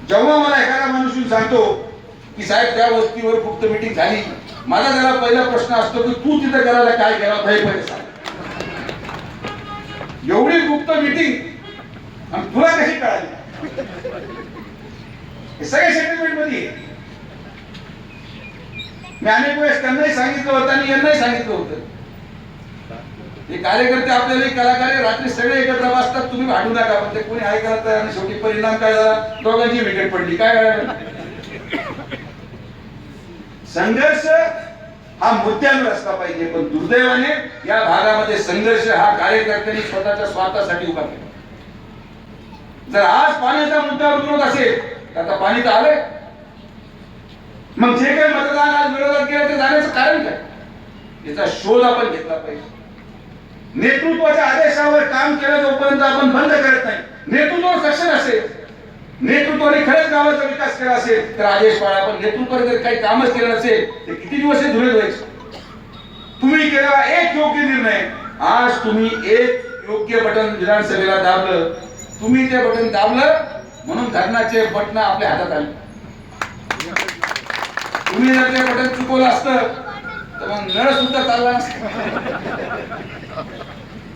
जेव्हा मला एखादा माणूस येऊन सांगतो की साहेब त्या वस्तीवर गुप्त मीटिंग झाली, माझा त्याला पहिला प्रश्न असतो की तू तिथे करायला काय केलं होतं हे पहिले सांग. एवढी गुप्त मीटिंग आणि तुला कशी कळाली? हे सगळे सेटलमेंट मध्ये. मी अनेक वेळेस त्यांनाही सांगितलं होतं आणि यांनाही सांगितलं होतं, हे कार्यकर्ते आपल्याला कलाकार रात्री सगळे एकत्र बसतात, तुम्ही भांडू नका. पण ते कोणी ऐकलं तर आणि शेवटी परिणाम काय झाला? दोघांची विकेट पडली. काय करायला? संघर्ष हा मुद्द्यावर असला पाहिजे, पण दुर्दैवाने या भागामध्ये संघर्ष हा कार्यकर्त्यांनी स्वतःच्या स्वार्थासाठी उभा केला. जर आज पाण्याचा मुद्दा विरोध असेल तर आता पाणी तर आलंय, मग जे काही मतदान आज विरोधात केलं ते जाण्याचं कारण काय? याचा शोध आपण घेतला पाहिजे. नेतृत्वाच्या आदेशावर काम केलं जोपर्यंत आपण बंद करत नाही. नेतृत्व सक्षम असेल, नेतृत्वाने खरंच गावाचा विकास केला असेल तर आदेश पाळा. पण नेतृत्वाने जर काही कामच केलं नसेल तर किती दिवस हे धुळे व्हायचे? तुम्ही केलेला एक योग्य निर्णय, आज तुम्ही एक योग्य बटन विधानसभेला दाबलं, तुम्ही ते बटन दाबलं म्हणून धरणाचे बटन आपल्या हातात आले. तुम्ही जर ते बटन चुकवलं असतं तर मग नळ सुद्धा चालला नसतं.